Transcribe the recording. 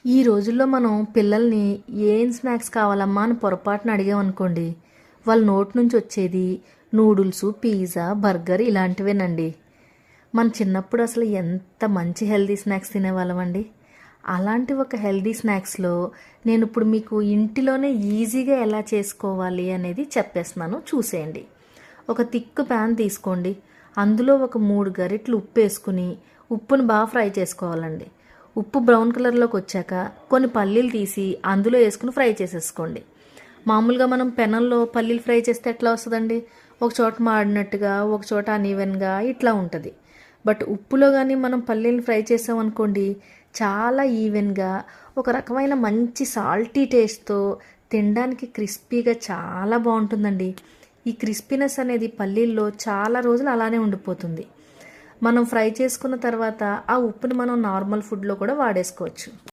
ఈ రోజుల్లో మనం పిల్లల్ని ఏం స్నాక్స్ కావాలమ్మా అని పొరపాటున అడిగామనుకోండి, వాళ్ళ నోటి నుంచి వచ్చేది నూడిల్స్, పిజ్జా, బర్గర్ ఇలాంటివేనండి. మన చిన్నప్పుడు అసలు ఎంత మంచి హెల్దీ స్నాక్స్ తినేవాళ్ళమండి. అలాంటి ఒక హెల్దీ స్నాక్స్లో నేను ఇప్పుడు మీకు ఇంటిలోనే ఈజీగా ఎలా చేసుకోవాలి అనేది చెప్పేస్తున్నాను, చూసేయండి. ఒక తిక్కు ప్యాన్ తీసుకోండి. అందులో ఒక 3 గరిటెలు ఉప్పు వేసుకుని ఉప్పును బాగా ఫ్రై చేసుకోవాలండి. ఉప్పు బ్రౌన్ కలర్లోకి వచ్చాక కొన్ని పల్లీలు తీసి అందులో వేసుకుని ఫ్రై చేసేసుకోండి. మామూలుగా మనం పెనంలో పల్లీలు ఫ్రై చేస్తే ఎట్లా వస్తుందండి, ఒక చోట మాడినట్టుగా, ఒక చోట అనీవెన్గా ఇట్లా ఉంటుంది. బట్ ఉప్పులో కానీ మనం పల్లీలు ఫ్రై చేసామనుకోండి, చాలా ఈవెన్గా ఒక రకమైన మంచి సాల్టీ టేస్ట్తో తినడానికి క్రిస్పీగా చాలా బాగుంటుందండి. ఈ క్రిస్పీనెస్ అనేది పల్లీల్లో చాలా రోజులు అలానే ఉండిపోతుంది. మనం ఫ్రై చేసుకున్న తర్వాత ఆ ఉప్పుని మనం నార్మల్ ఫుడ్లో కూడా వాడేసుకోవచ్చు.